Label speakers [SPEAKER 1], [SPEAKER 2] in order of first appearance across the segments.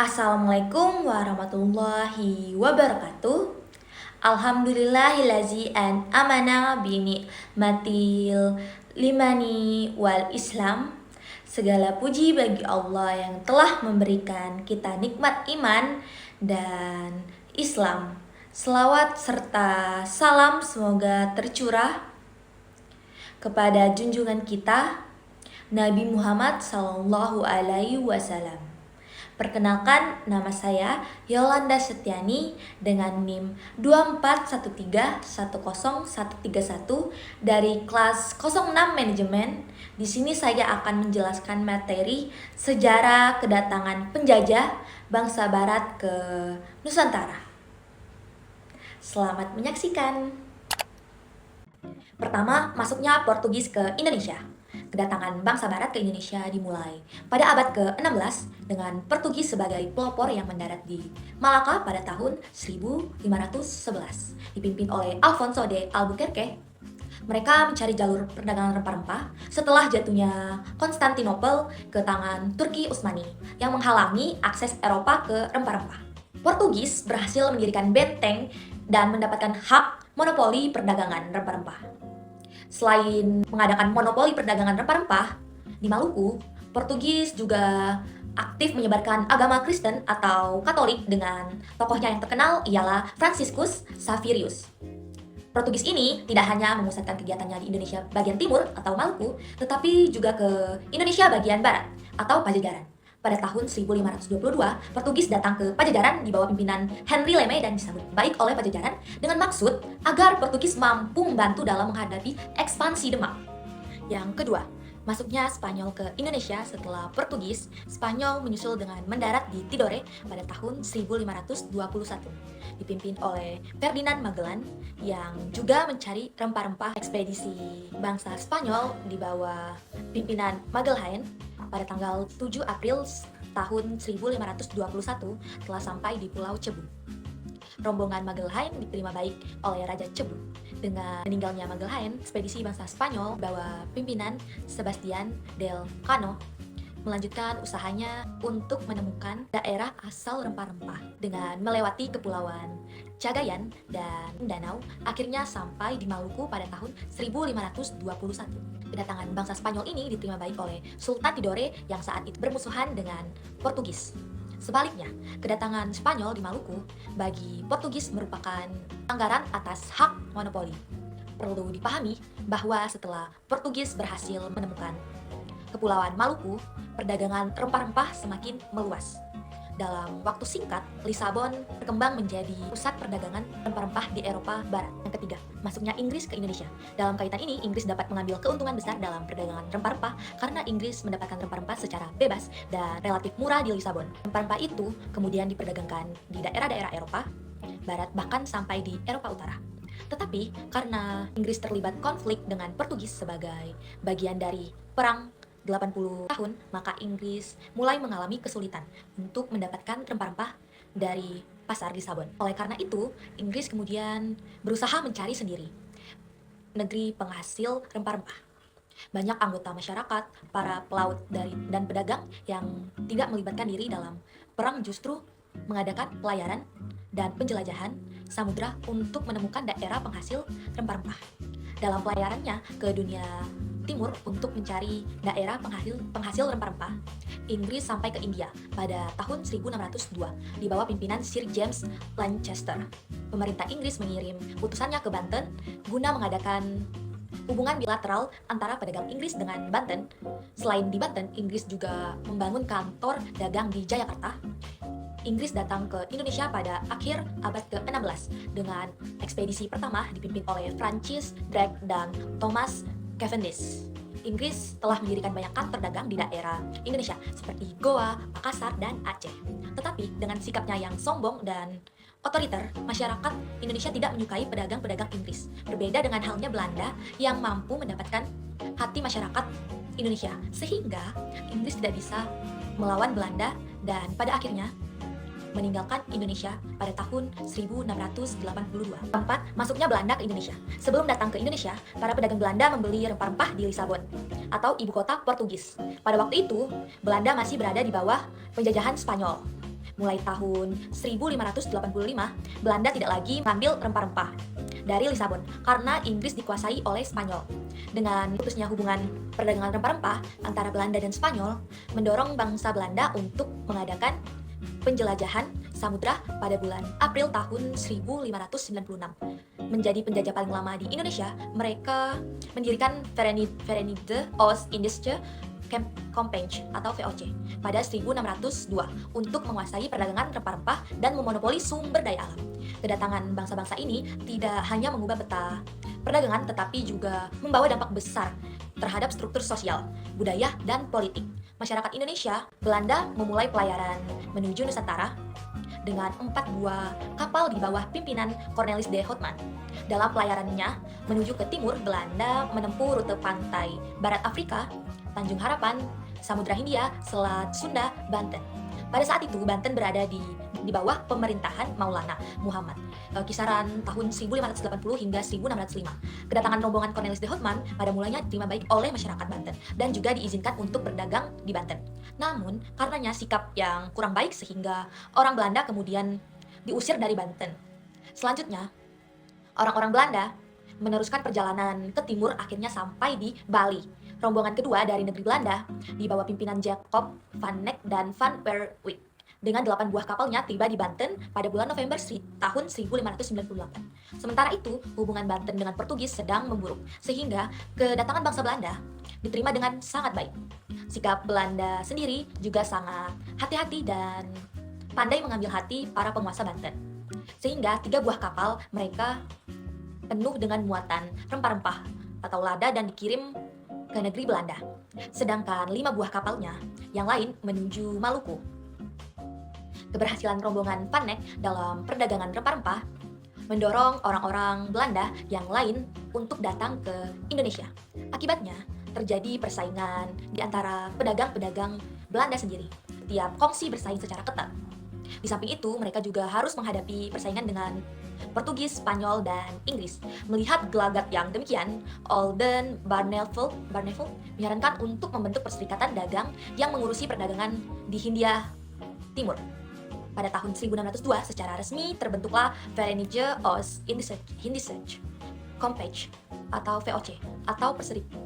[SPEAKER 1] Assalamualaikum warahmatullahi wabarakatuh. Alhamdulillahillazi an amana bini matil limani wal Islam. Segala puji bagi Allah yang telah memberikan kita nikmat iman dan Islam. Selawat serta salam semoga tercurah kepada junjungan kita Nabi Muhammad Sallallahu Alaihi Wasallam. Perkenalkan, nama saya Yolanda Setiani dengan NIM 241310131 dari kelas 06 Manajemen. Di sini saya akan menjelaskan materi sejarah kedatangan penjajah bangsa Barat ke Nusantara. Selamat menyaksikan. Pertama, masuknya Portugis ke Indonesia. Kedatangan bangsa Barat ke Indonesia dimulai pada abad ke-16 dengan Portugis sebagai pelopor yang mendarat di Malaka pada tahun 1511. Dipimpin oleh Alfonso de Albuquerque, mereka mencari jalur perdagangan rempah-rempah setelah jatuhnya Konstantinopel ke tangan Turki Utsmani yang menghalangi akses Eropa ke rempah-rempah. Portugis berhasil mendirikan benteng dan mendapatkan hak monopoli perdagangan rempah-rempah. Selain mengadakan monopoli perdagangan rempah-rempah di Maluku, Portugis juga aktif menyebarkan agama Kristen atau Katolik dengan tokohnya yang terkenal ialah Franciscus Xaverius. Portugis ini tidak hanya memusatkan kegiatannya di Indonesia bagian timur atau Maluku, tetapi juga ke Indonesia bagian barat atau Pajajaran. Pada tahun 1522, Portugis datang ke Pajajaran di bawah pimpinan Henry Leme dan disambut baik oleh Pajajaran dengan maksud agar Portugis mampu membantu dalam menghadapi ekspansi Demak. Yang kedua, masuknya Spanyol ke Indonesia setelah Portugis. Spanyol menyusul dengan mendarat di Tidore pada tahun 1521, dipimpin oleh Ferdinand Magellan yang juga mencari rempah-rempah. Ekspedisi bangsa Spanyol di bawah pimpinan Magellan pada tanggal 7 April tahun 1521 telah sampai di Pulau Cebu. Rombongan Magellan diterima baik oleh Raja Cebu. Dengan meninggalnya Magellan, ekspedisi bangsa Spanyol bawa pimpinan Sebastian del Cano melanjutkan usahanya untuk menemukan daerah asal rempah-rempah dengan melewati kepulauan Cagayan dan Danau, akhirnya sampai di Maluku pada tahun 1521. Kedatangan bangsa Spanyol ini diterima baik oleh Sultan Tidore yang saat itu bermusuhan dengan Portugis. Sebaliknya, kedatangan Spanyol di Maluku bagi Portugis merupakan pelanggaran atas hak monopoli. Perlu dipahami bahwa setelah Portugis berhasil menemukan Kepulauan Maluku, perdagangan rempah-rempah semakin meluas. Dalam waktu singkat, Lisabon berkembang menjadi pusat perdagangan rempah-rempah di Eropa Barat. Yang ketiga, masuknya Inggris ke Indonesia. Dalam kaitan ini, Inggris dapat mengambil keuntungan besar dalam perdagangan rempah-rempah karena Inggris mendapatkan rempah-rempah secara bebas dan relatif murah di Lisabon. Rempah-rempah itu kemudian diperdagangkan di daerah-daerah Eropa Barat, bahkan sampai di Eropa Utara. Tetapi karena Inggris terlibat konflik dengan Portugis sebagai bagian dari perang 80 tahun, maka Inggris mulai mengalami kesulitan untuk mendapatkan rempah-rempah dari pasar Lisabon. Oleh karena itu, Inggris kemudian berusaha mencari sendiri negeri penghasil rempah-rempah. Banyak anggota masyarakat, para pelaut dan pedagang yang tidak melibatkan diri dalam perang justru mengadakan pelayaran dan penjelajahan samudra untuk menemukan daerah penghasil rempah-rempah. Dalam pelayarannya ke dunia timur untuk mencari daerah penghasil rempah-rempah, Inggris sampai ke India pada tahun 1602 di bawah pimpinan Sir James Lancaster. Pemerintah Inggris mengirim utusannya ke Banten guna mengadakan hubungan bilateral antara pedagang Inggris dengan Banten. Selain di Banten, Inggris juga membangun kantor dagang di Jayakarta. Inggris datang ke Indonesia pada akhir abad ke-16 dengan ekspedisi pertama dipimpin oleh Francis Drake dan Thomas Cavendish. Inggris telah mendirikan banyak kantor dagang di daerah Indonesia seperti Goa, Makassar, dan Aceh. Tetapi dengan sikapnya yang sombong dan otoriter, masyarakat Indonesia tidak menyukai pedagang-pedagang Inggris. Berbeda dengan halnya Belanda yang mampu mendapatkan hati masyarakat Indonesia, sehingga Inggris tidak bisa melawan Belanda dan pada akhirnya meninggalkan Indonesia pada tahun 1682. Keempat, masuknya Belanda ke Indonesia. Sebelum datang ke Indonesia, para pedagang Belanda membeli rempah-rempah di Lisabon atau ibu kota Portugis. Pada waktu itu, Belanda masih berada di bawah penjajahan Spanyol. Mulai tahun 1585, Belanda tidak lagi mengambil rempah-rempah dari Lisabon karena Inggris dikuasai oleh Spanyol. Dengan putusnya hubungan perdagangan rempah-rempah antara Belanda dan Spanyol, mendorong bangsa Belanda untuk mengadakan penjelajahan samudra pada bulan April tahun 1596. Menjadi penjajah paling lama di Indonesia, mereka mendirikan Verenigde Oost-Indische Compagnie atau VOC pada 1602 untuk menguasai perdagangan rempah-rempah dan memonopoli sumber daya alam. Kedatangan bangsa-bangsa ini tidak hanya mengubah peta perdagangan tetapi juga membawa dampak besar terhadap struktur sosial, budaya, dan politik. Masyarakat Indonesia, Belanda memulai pelayaran menuju Nusantara dengan 4 buah kapal di bawah pimpinan Cornelis de Houtman. Dalam pelayarannya menuju ke timur, Belanda menempuh rute pantai barat Afrika, Tanjung Harapan, Samudra Hindia, Selat Sunda, Banten. Pada saat itu Banten berada di bawah pemerintahan Maulana Muhammad, kisaran tahun 1580 hingga 1605. Kedatangan rombongan Cornelis de Houtman pada mulanya diterima baik oleh masyarakat Banten dan juga diizinkan untuk berdagang di Banten. Namun, karenanya sikap yang kurang baik sehingga orang Belanda kemudian diusir dari Banten. Selanjutnya, orang-orang Belanda meneruskan perjalanan ke timur akhirnya sampai di Bali. Rombongan kedua dari negeri Belanda di bawah pimpinan Jacob van Neck dan Van Berwick dengan 8 buah kapalnya tiba di Banten pada bulan November tahun 1598. Sementara itu, hubungan Banten dengan Portugis sedang memburuk, sehingga kedatangan bangsa Belanda diterima dengan sangat baik. Sikap Belanda sendiri juga sangat hati-hati dan pandai mengambil hati para penguasa Banten. Sehingga 3 buah kapal mereka penuh dengan muatan rempah-rempah atau lada dan dikirim ke negeri Belanda. Sedangkan 5 buah kapalnya yang lain menuju Maluku. Keberhasilan rombongan Van Neck dalam perdagangan rempah-rempah mendorong orang-orang Belanda yang lain untuk datang ke Indonesia. Akibatnya, terjadi persaingan di antara pedagang-pedagang Belanda sendiri. Tiap kongsi bersaing secara ketat. Di samping itu, mereka juga harus menghadapi persaingan dengan Portugis, Spanyol, dan Inggris. Melihat gelagat yang demikian, Alden Barneveldt menyarankan untuk membentuk perserikatan dagang yang mengurusi perdagangan di Hindia Timur. Pada tahun 1602, secara resmi terbentuklah Verenigde Oost-Indische Compagnie atau VOC, atau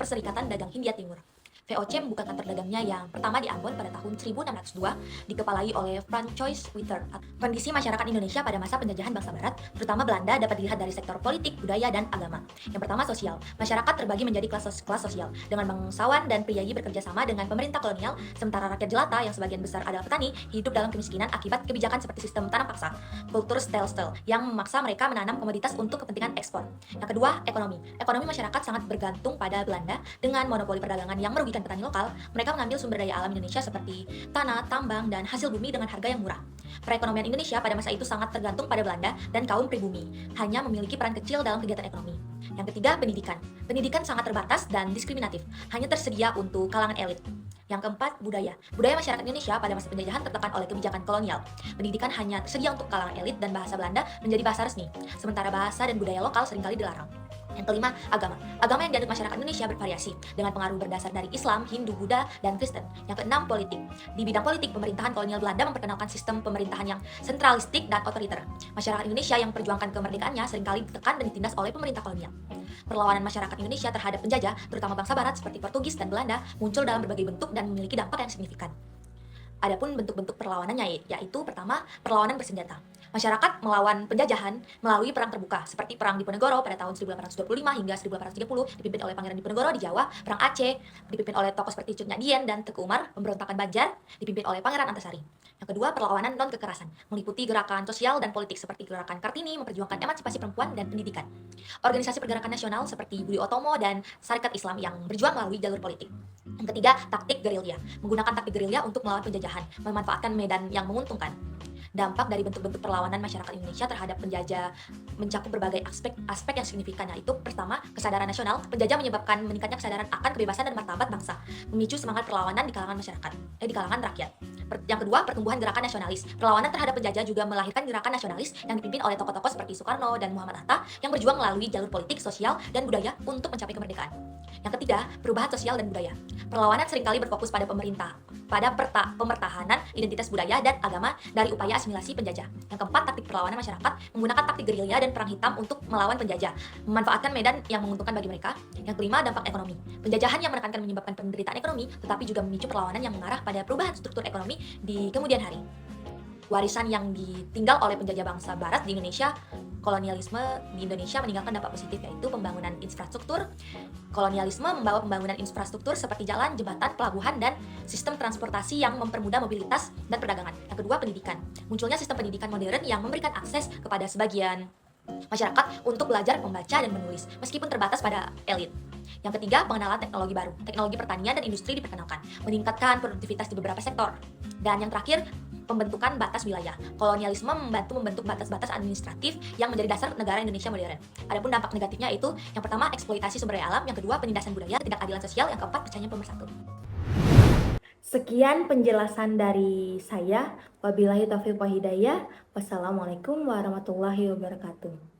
[SPEAKER 1] Perserikatan Dagang Hindia Timur. VOC membuka kantor dagangnya yang pertama di Ambon pada tahun 1602, dikepalai oleh Francois Witter. Kondisi masyarakat Indonesia pada masa penjajahan bangsa Barat, terutama Belanda, dapat dilihat dari sektor politik, budaya, dan agama. Yang pertama, sosial. Masyarakat terbagi menjadi kelas sosial, dengan bangsawan dan priayi bekerja sama dengan pemerintah kolonial, sementara rakyat jelata yang sebagian besar adalah petani hidup dalam kemiskinan akibat kebijakan seperti sistem tanam paksa, kultur stel-stel, yang memaksa mereka menanam komoditas untuk kepentingan ekspor. Yang kedua, ekonomi. Ekonomi masyarakat sangat bergantung pada Belanda dengan monopoli perdagangan yang merugikan petani lokal. Mereka mengambil sumber daya alam Indonesia seperti tanah, tambang, dan hasil bumi dengan harga yang murah. Perekonomian Indonesia pada masa itu sangat tergantung pada Belanda dan kaum pribumi, hanya memiliki peran kecil dalam kegiatan ekonomi. Yang ketiga, pendidikan. Pendidikan sangat terbatas dan diskriminatif, hanya tersedia untuk kalangan elit. Yang keempat, budaya. Budaya masyarakat Indonesia pada masa penjajahan tertekan oleh kebijakan kolonial. Pendidikan hanya tersedia untuk kalangan elit dan bahasa Belanda menjadi bahasa resmi, sementara bahasa dan budaya lokal seringkali dilarang. Yang kelima, agama. Agama yang dianut masyarakat Indonesia bervariasi, dengan pengaruh berdasar dari Islam, Hindu, Buddha, dan Kristen. Yang keenam, politik. Di bidang politik, pemerintahan kolonial Belanda memperkenalkan sistem pemerintahan yang sentralistik dan otoriter. Masyarakat Indonesia yang memperjuangkan kemerdekaannya seringkali ditekan dan ditindas oleh pemerintah kolonial. Perlawanan masyarakat Indonesia terhadap penjajah, terutama bangsa Barat seperti Portugis dan Belanda, muncul dalam berbagai bentuk dan memiliki dampak yang signifikan. Adapun bentuk-bentuk perlawanannya yaitu pertama, perlawanan bersenjata. Masyarakat melawan penjajahan melalui perang terbuka seperti Perang Diponegoro pada tahun 1825 hingga 1830 dipimpin oleh Pangeran Diponegoro di Jawa, Perang Aceh dipimpin oleh tokoh seperti Cut Nyak Dien dan Teku Umar, pemberontakan Banjar dipimpin oleh Pangeran Antasari. Yang kedua, perlawanan non-kekerasan, meliputi gerakan sosial dan politik seperti gerakan Kartini memperjuangkan emansipasi perempuan dan pendidikan. Organisasi pergerakan nasional seperti Budi Otomo dan Sarekat Islam yang berjuang melalui jalur politik. Yang ketiga, taktik gerilya, menggunakan taktik gerilya untuk melawan penjajahan, memanfaatkan medan yang menguntungkan. Dampak dari bentuk-bentuk perlawanan masyarakat Indonesia terhadap penjajah mencakup berbagai aspek yang signifikan, yaitu pertama, kesadaran nasional. Penjajah menyebabkan meningkatnya kesadaran akan kebebasan dan martabat bangsa, memicu semangat perlawanan di kalangan masyarakat, di kalangan rakyat. Yang kedua, pertumbuhan gerakan nasionalis. Perlawanan terhadap penjajah juga melahirkan gerakan nasionalis yang dipimpin oleh tokoh-tokoh seperti Soekarno dan Muhammad Hatta yang berjuang melalui jalur politik, sosial, dan budaya untuk mencapai kemerdekaan. Yang ketiga, perubahan sosial dan budaya. Perlawanan seringkali berfokus pada pemertahanan identitas budaya dan agama dari upaya asimilasi penjajah. Yang keempat, taktik perlawanan masyarakat menggunakan taktik gerilya dan perang hitam untuk melawan penjajah, memanfaatkan medan yang menguntungkan bagi mereka. Yang kelima, dampak ekonomi. Penjajahan yang menekankan menyebabkan penderitaan ekonomi, tetapi juga memicu perlawanan yang mengarah pada perubahan struktur ekonomi di kemudian hari. Warisan yang ditinggal oleh penjajah bangsa barat di Indonesia, kolonialisme di Indonesia meninggalkan dampak positif, yaitu pembangunan infrastruktur. Kolonialisme membawa pembangunan infrastruktur seperti jalan, jembatan, pelabuhan, dan sistem transportasi yang mempermudah mobilitas dan perdagangan. Yang kedua, pendidikan. Munculnya sistem pendidikan modern yang memberikan akses kepada sebagian masyarakat untuk belajar membaca dan menulis, meskipun terbatas pada elit. Yang ketiga, pengenalan teknologi baru. Teknologi pertanian dan industri diperkenalkan, meningkatkan produktivitas di beberapa sektor. Dan yang terakhir, pembentukan batas wilayah. Kolonialisme membentuk batas-batas administratif yang menjadi dasar negara Indonesia modern. Adapun dampak negatifnya itu, yang pertama, eksploitasi sumber daya alam, yang kedua, penindasan budaya, ketidakadilan sosial, yang keempat, pecahnya pemersatu.
[SPEAKER 2] Sekian penjelasan dari saya. Wabillahi taufiq wal hidayah. Wassalamualaikum warahmatullahi wabarakatuh.